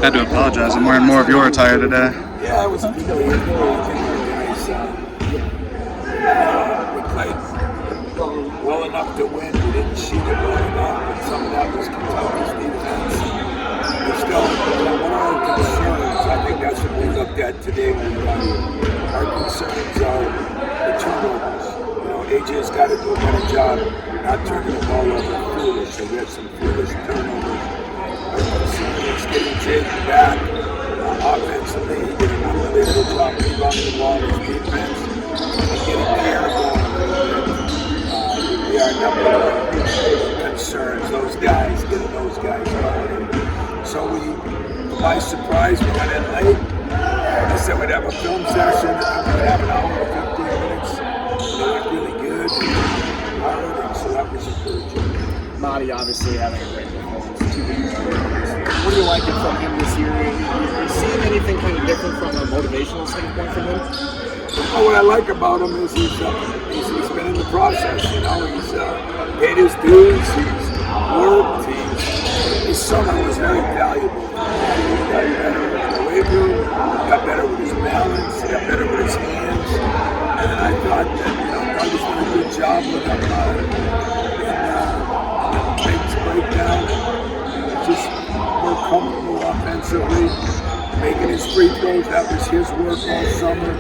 Had to apologize. I'm wearing more of your attire today. Yeah, it was a good day. Guys, we played well enough to win. We didn't shoot it well enough, but some of that was Kentucky's defense. We're still one of our concerns. I think that's what we looked at today. Our concerns are the turnovers. AJ's got to do a better job not turning the ball over foolish. So we had some foolish turnovers. It's getting Jake back offensively. He did an unbelievable job rebounding the ball in his defense and getting care going. We are number one concerns. Those guys, getting those guys going. So by surprise, we got in late. I said we'd have a film session. We'd have an hour and 15 minutes. They looked really good. So that was encouraging. Marty obviously having a great performance 2 games. What are you liking from him this year? Are you seeing anything kind of different from a motivational standpoint from him? What I like about him is he's been in the process. He's paid his dues. He's worked. His summer was very valuable. He got better in the weight room. He got better with his balance. He got better with his hands. And I thought that Doug has done a good job with him in things breakdown. Just more comfortable offensively, making his free throws. That was his work all summer.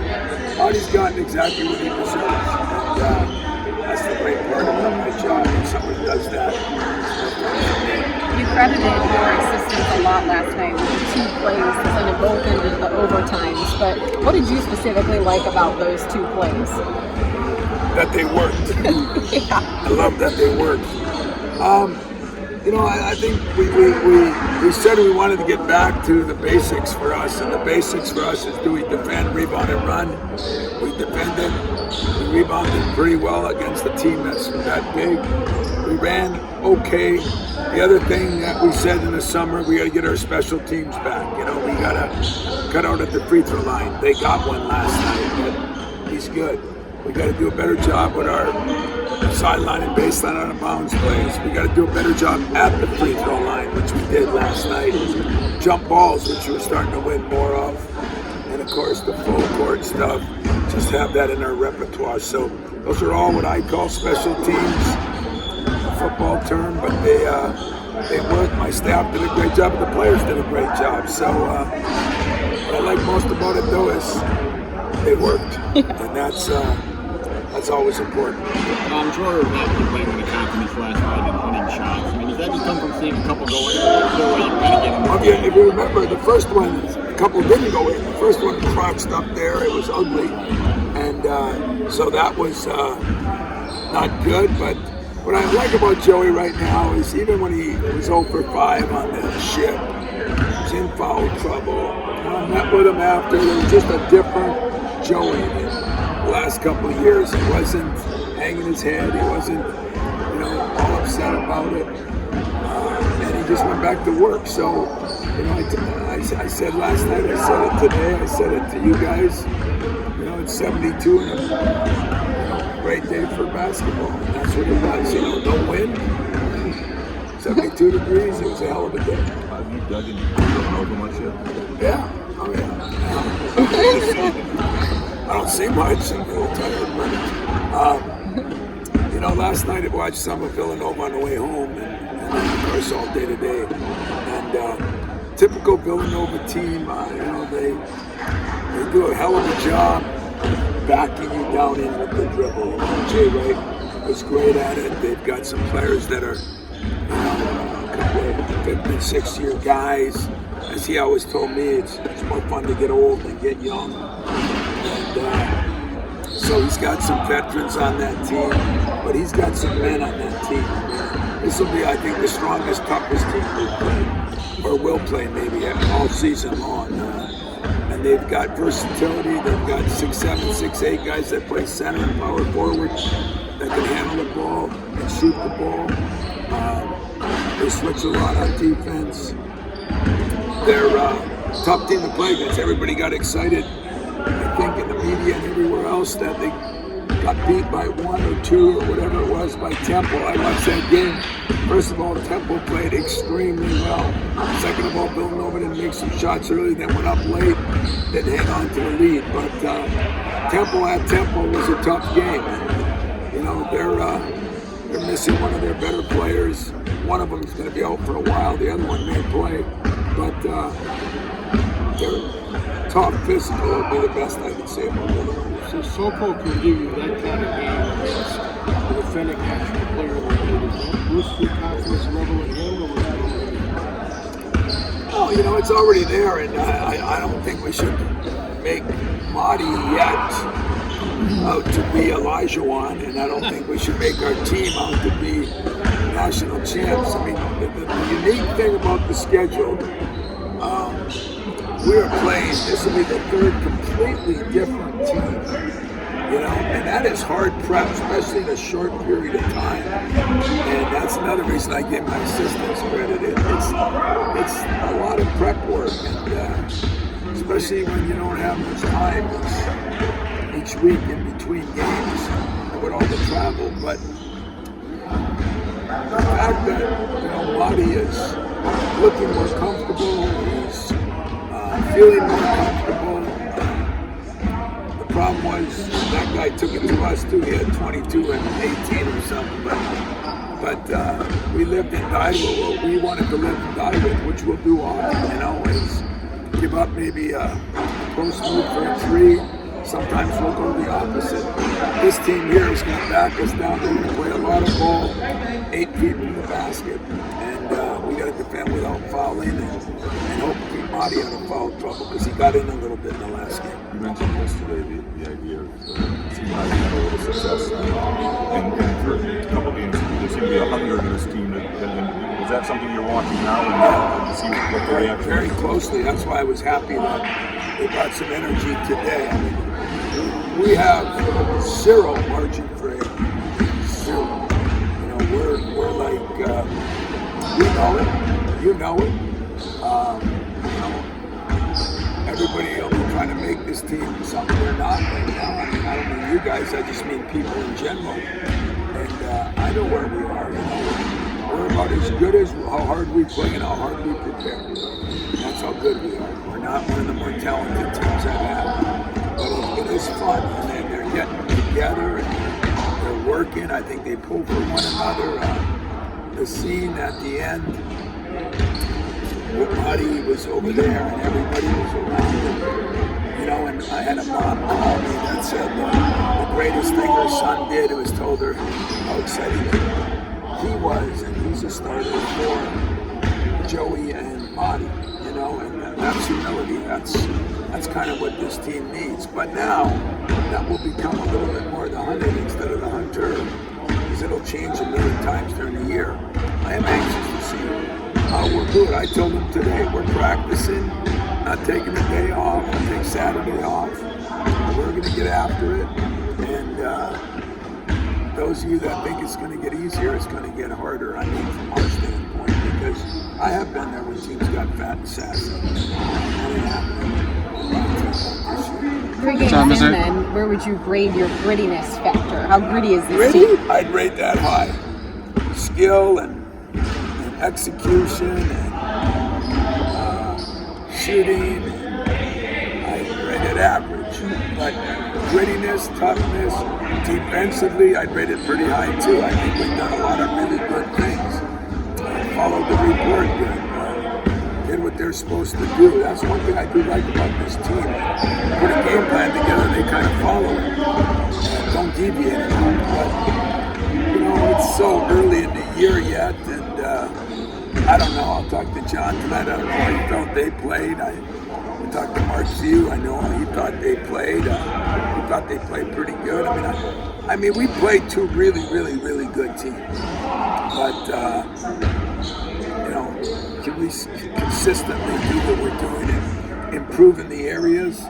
Marty's gotten exactly what he deserves. And that's the great part about my job. When someone does that. You credited your assistants a lot last night with the 2 plays that sent it both into the overtimes. But what did you specifically like about those 2 plays? That they worked. Yeah. I love that they worked. I think we said we wanted to get back to the basics for us, and the basics for us is do we defend, rebound, and run. We defended, we rebounded pretty well against a team that's that big. We ran okay. The other thing that we said in the summer, we got to get our special teams back. We got to cut out at the free throw line. They got one last night, but he's good. We got to do a better job with our sideline and baseline out of bounds plays. We got to do a better job at the free throw line, which we did last night. Jump balls, which we're starting to win more of. And of course, the full court stuff, just have that in our repertoire. So those are all what I call special teams, a football term, but they work. My staff did a great job, and the players did a great job. So what I like most about it, though, is they worked, and that's always important. Jordan was playing with the confidence last night and winning shots. Does that just come from seeing a couple go in? If you remember, the first one, a couple didn't go in. The first one crotched up there. It was ugly, and so that was not good. But what I like about Joey right now is even when he was 0 for 5 on the ship, he was in foul trouble. I met with him after. There was just a different Joey in the last couple of years. He wasn't hanging his head. He wasn't, all upset about it. And he just went back to work. So, I said last night, I said it today, I said it to you guys. It's 72 and a great day for basketball. And that's what it was. No wind, 72 degrees. It was a hell of a day. Have you dug in over much yet? Yeah. Oh, yeah. I don't see much. I'm a little tired, but last night I watched some of Villanova on the way home, and of course all day today. And typical Villanova team, they do a hell of a job backing you down in with the dribble. Jay Wright was great at it. They've got some players that are, could be 6-year guys. As he always told me, it's more fun to get old than get young. And so he's got some veterans on that team, but he's got some men on that team. This will be, I think, the strongest, toughest team we'll play, or will play maybe all season long. And they've got versatility. They've got 6'7", 6'8" guys that play center and power forward that can handle the ball and shoot the ball. They switch a lot on defense. They're a tough team to play against. Everybody got excited, I think, in the media and everywhere else that they got beat by 1 or 2 or whatever it was by Temple. I watched that game. First of all, Temple played extremely well. Second of all, Villanova didn't make some shots early, then went up late, then hang on to the lead. But Temple at Temple was a tough game. And, you know, they're missing one of their better players. One of them is going to be out for a while. The other one may play. But they're tough, physical would be the best I can say about them. So Soko can give you that kind of game against the defending national player like that. Does that boost your confidence level in him, or was that? Oh, you know, it's already there, and I don't think we should make Marty yet out to be Elijah, and I don't think we should make our team out to be national champs. I mean, the unique thing about the schedule, we're playing, this will be the third completely different team, you know, and that is hard prep, especially in a short period of time. And that's another reason I give my assistants credit. It's a lot of prep work, and especially when you don't have much time each week in between games with all the travel. But the fact that, you know, Marty is looking more comfortable, he's feeling more comfortable. The problem was that guy took it to us too. He had 22 and 18 or something. But we lived and died with what we wanted to live and die with, which we'll do often, you know, is give up maybe a post move for a 3. Sometimes we'll go the opposite. This team here is going to back us down. They're going to play a lot of ball, 8 feet from the basket, and we got to defend without fouling and hope to keep Marty out of foul trouble because he got in a little bit in the last game. You mentioned yesterday the idea of seeing how you had a little success, and for a couple games there seemed to be a hunger in this team. And is that something you're watching now and to see what the reaction is? Very closely. That's why I was happy that they got some energy today. I mean, we have zero margin for error. Zero. You know, we're like, we know it, you know it. You know, everybody will be trying to make this team something they're not right now. I mean, I don't mean you guys, I just mean people in general. And I know where we are, you know. We're about as good as how hard we play and how hard we prepare. That's how good we are. We're not one of the more talented teams I've had. But it is fun, and they're getting together and they're working. I think they pull for one another. The scene at the end, Marty was over there and everybody was around him. You know, and I had a mom call me that said the greatest thing her son did was told her how excited he was, and he's a starter for Joey and Marty. You know, and that's humility. That's kind of what this team needs. But now that will become a little bit more the hunted instead of the hunter, because it'll change a million times during the year. I am anxious to see how we'll do it. I told them today we're practicing, not taking a day off. I take Saturday off. We're going to get after it, and those of you that think it's going to get easier, it's going to get harder. I mean, from our standpoint, because I have been there when teams got fat and sassy. Pre-game sim, then, where would you grade your grittiness factor? How gritty is this team? I'd rate that high. Skill and execution and shooting. I'd rate it average. But grittiness, toughness, defensively, I'd rate it pretty high too. I think we've done a lot of really good things. Followed the report good. Did what they're supposed to do. That's one thing I do like about this team. Put a game plan together, they kind of follow it. Don't deviate at all. But, you know, it's so early in the year yet, and I don't know. I'll talk to John tonight. I don't know how he felt they played. We talked to Mark Few. I know how he thought they played. He thought they played pretty good. I mean, we played 2 really, really, really good teams. But, you know, can we consistently do what we're doing and improve in the areas?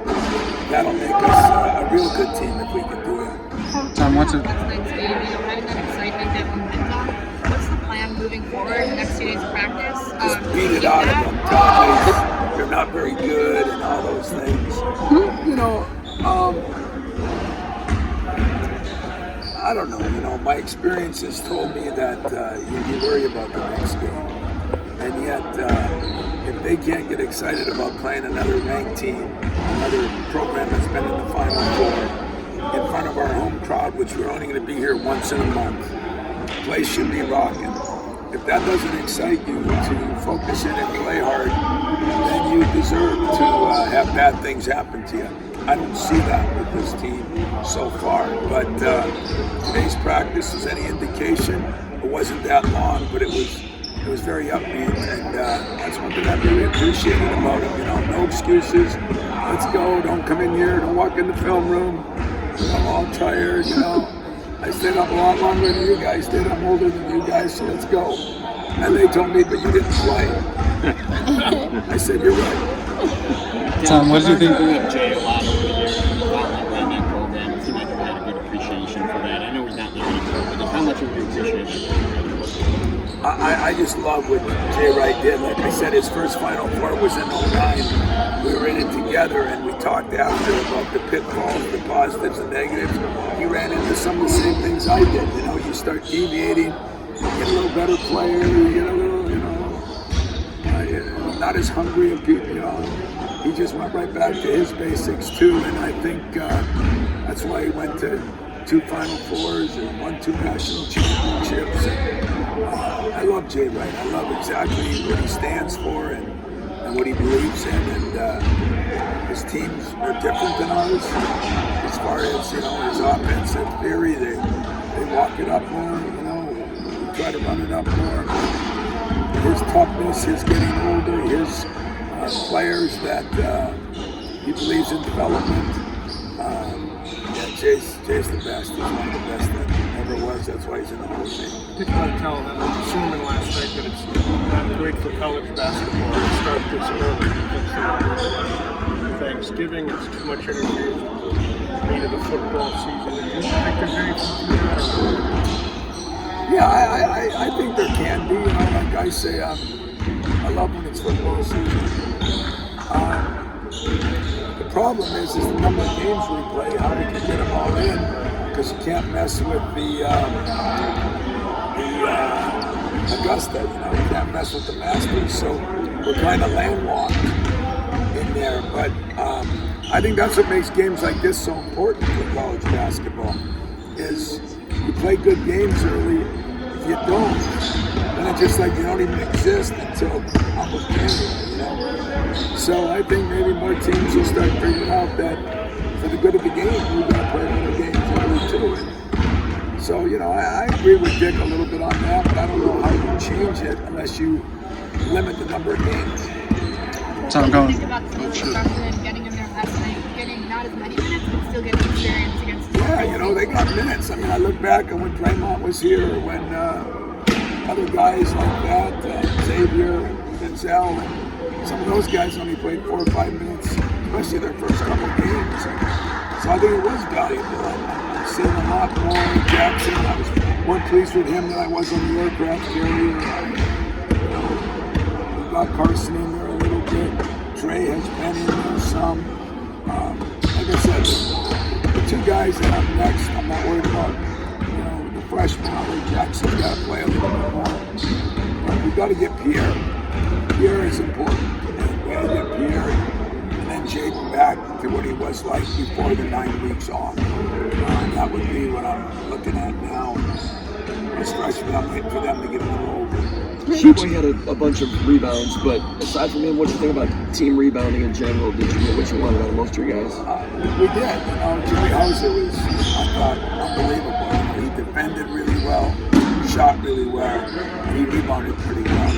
That'll make us a real good team if we can do it. Tom, what's it? Next game, having that excitement, that momentum. What's the plan moving forward? The next 2 days of practice? Just beat it out of them. Tell they're not very good and all those things. You know, I don't know. My experience has told me that you worry about the next game, and yet if they can't get excited about playing another ranked team, another program that's been in the Final Four, in front of our home crowd, which we're only going to be here once in a month, the place should be rocking. If that doesn't excite you to focus in and play hard, then you deserve to have bad things happen to you. I don't see that with this team so far, but today's practice was any indication. It wasn't that long, but it was very upbeat, and that's one thing I really appreciated about it. No excuses. Let's go. Don't come in here. Don't walk in the film room. I'm all tired. I stayed up a lot longer than you guys did. I'm older than you guys, so let's go. And they told me, but you didn't play. I said, you're right. Tom, what did you think? Bring up Jay a lot over the years about running that program. It seemed like you had a good appreciation for that. I know he's not there anymore, but just how much of you appreciate that? I just love what Jay Wright did. Like I said, his first Final Four was in '09. We were in it together, and we talked after about the pitfalls, the positives, and negatives. He ran into some of the same things I did. You start deviating, you get a little better player, you get a little, not as hungry and people, He just went right back to his basics too, and I think that's why he went to 2 Final Fours and won 2 national championships. I love Jay Wright. I love exactly what he stands for and what he believes in. And his teams are different than ours as far as his offensive theory. They walk it up more. We try to run it up more. His toughness, his getting older, his players that he believes in development. Jay's the best. He's one of the best that ever was. That's why he's in the Hall of Fame. I think I want to tell the sermon last night that it's not great for college basketball to start this early. Because Thanksgiving is too much interference with the meat of the football season. Do you think there's anything to that? Yeah, I think there can be. Like I say, I love when it's football season. The problem is the number of games we play, how we can get them all in, because you can't mess with the Augusta, you can't mess with the Masters, so we're kind of landlocked in there. But I think that's what makes games like this so important for college basketball, is you play good games early. If you don't, then it's just like you don't even exist until almost January, So I think maybe more teams will start figuring out that for the good of the game, we've got to play other games early too. And so, I agree with Dick a little bit on that, but I don't know how you change it unless you limit the number of games. Tom, What go do you think about some of the freshmen getting in there last night, getting not as many minutes, but still getting experience against Yeah, they got minutes. I look back at when Draymond was here, when other guys like that, Xavier, Denzel, and some of those guys only played 4 or 5 minutes, especially their first couple of games. So I think it was valuable. I'm seeing a lot more. Jackson, I was more pleased with him than I was on the aircraft carrier. We got Carson in there a little bit. Trey has been in there some. Like I said, the 2 guys that I'm next, I'm not worried about. The freshman, Jackson's got to play a little bit more. We've got to get Pierre. Pierre is important. We got to get Pierre and then Jaden back to what he was like before the 9 weeks off. That would be what I'm looking at now. As freshmen, I'm waiting for them to get a little older. Sheboy had a bunch of rebounds, but aside from him, what do you think about team rebounding in general? Did you get what you wanted out of most of your guys? We did. Jimmy Hauser was, I thought, unbelievable. He defended really well, shot really well, and he rebounded pretty well.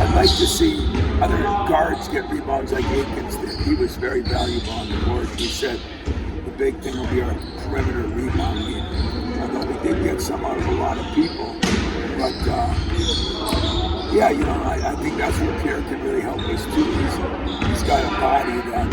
I'd like to see other guards get rebounds like Aikens did. He was very valuable on the board. He said the big thing will be our perimeter rebounding. Although we did get some out of a lot of people. But, I think that's where Pierre can really help us too. He's got a body that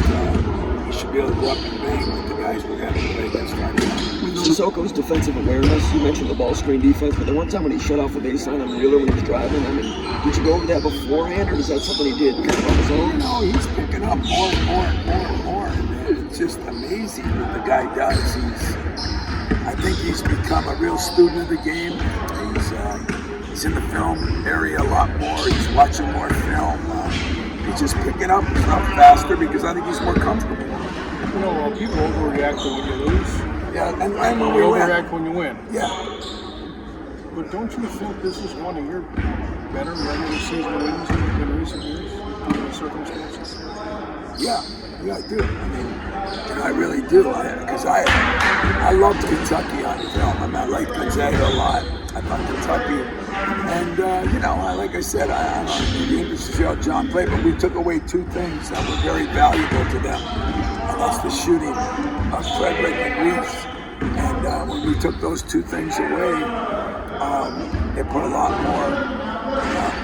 he should be able to go up and bang with the guys we're going to play against Friday night. Sissoko's defensive awareness, you mentioned the ball screen defense, but the one time when he shut off a baseline on Wheeler when he was driving, did you go over that beforehand, or is that something he did kind of on his own? No, he's picking up more and more and more and more. And it's just amazing what the guy does. I think he's become a real student of the game. He's in the film area a lot more. He's watching more film. He's just picking up stuff faster because I think he's more comfortable. You know, people overreact when you lose. Yeah, and when They we win. overreact when you win. Yeah. But don't you think this is one of your better regular season wins in recent years, given the circumstances? Yeah, I do. I mean, I really do. Because I loved Kentucky on film. I mean, I liked Gonzaga a lot. I thought Kentucky. And, like I said, I'm interested to see how John played, but we took away two things that were very valuable to them. And that's the shooting of Frederick and Reese. And when we took those two things away, it put a lot more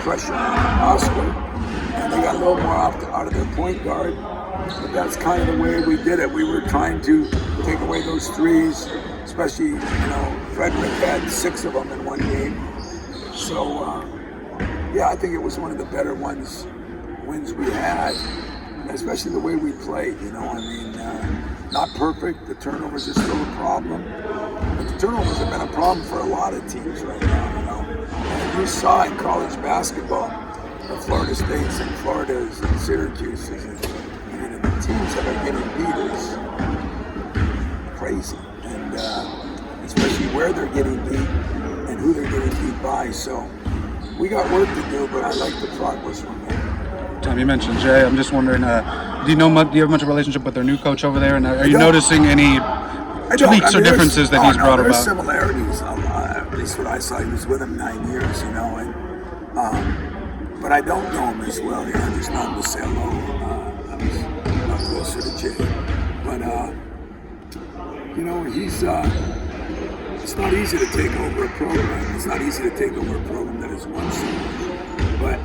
pressure on Oscar. And they got a little more out of their point guard. But that's kind of the way we did it. We were trying to take away those threes, especially, Frederick had 6 of them in one game. So, I think it was one of the better wins we had, especially the way we played, not perfect. The turnovers are still a problem. But the turnovers have been a problem for a lot of teams right now, And you saw in college basketball, the Florida States and Floridas and Syracuses, and the teams that are getting beat is crazy. And especially where they're getting beat and who they're getting beat by. So we got work to do, but I like the progress we're making. Tom, you mentioned Jay. I'm just wondering, do you have much of a relationship with their new coach over there? And are you noticing any tweaks or differences that he's brought there's about? Similarities, at least what I saw. He was with him 9 years, but I don't know him as well. I just know him to say hello. I was not closer to Jay. But, he's, it's not easy to take over a program. It's not easy to take over a program that is one season. But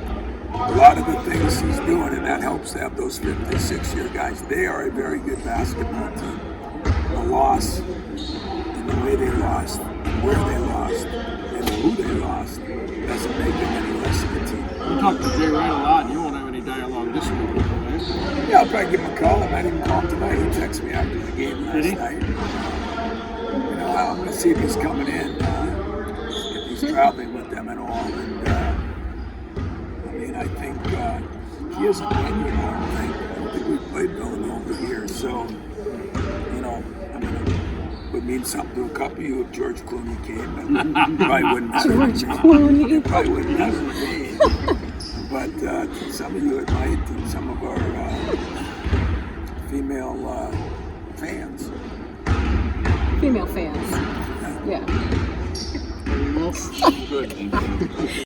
a lot of the things he's doing, and that helps to have those 5th and 6th-year guys. They are a very good basketball team. The loss, and the way they lost, and where they lost, and who they lost, doesn't make them any less of a team. You talk to Jay Wright a lot, and you won't have any dialogue this week, right? Yeah, I'll probably give him a call. I might even call him tonight. He texted me after the game last night. I'm going to see if he's coming in, if he's traveling with them at all. And I think he hasn't won yet. I don't think we played Villanova here. So, it would mean something to a couple of you if George Clooney came. But probably wouldn't. George Clooney. It probably wouldn't matter to me. But to some of you it might, and some of our female fans. Female fans. Yeah. Good.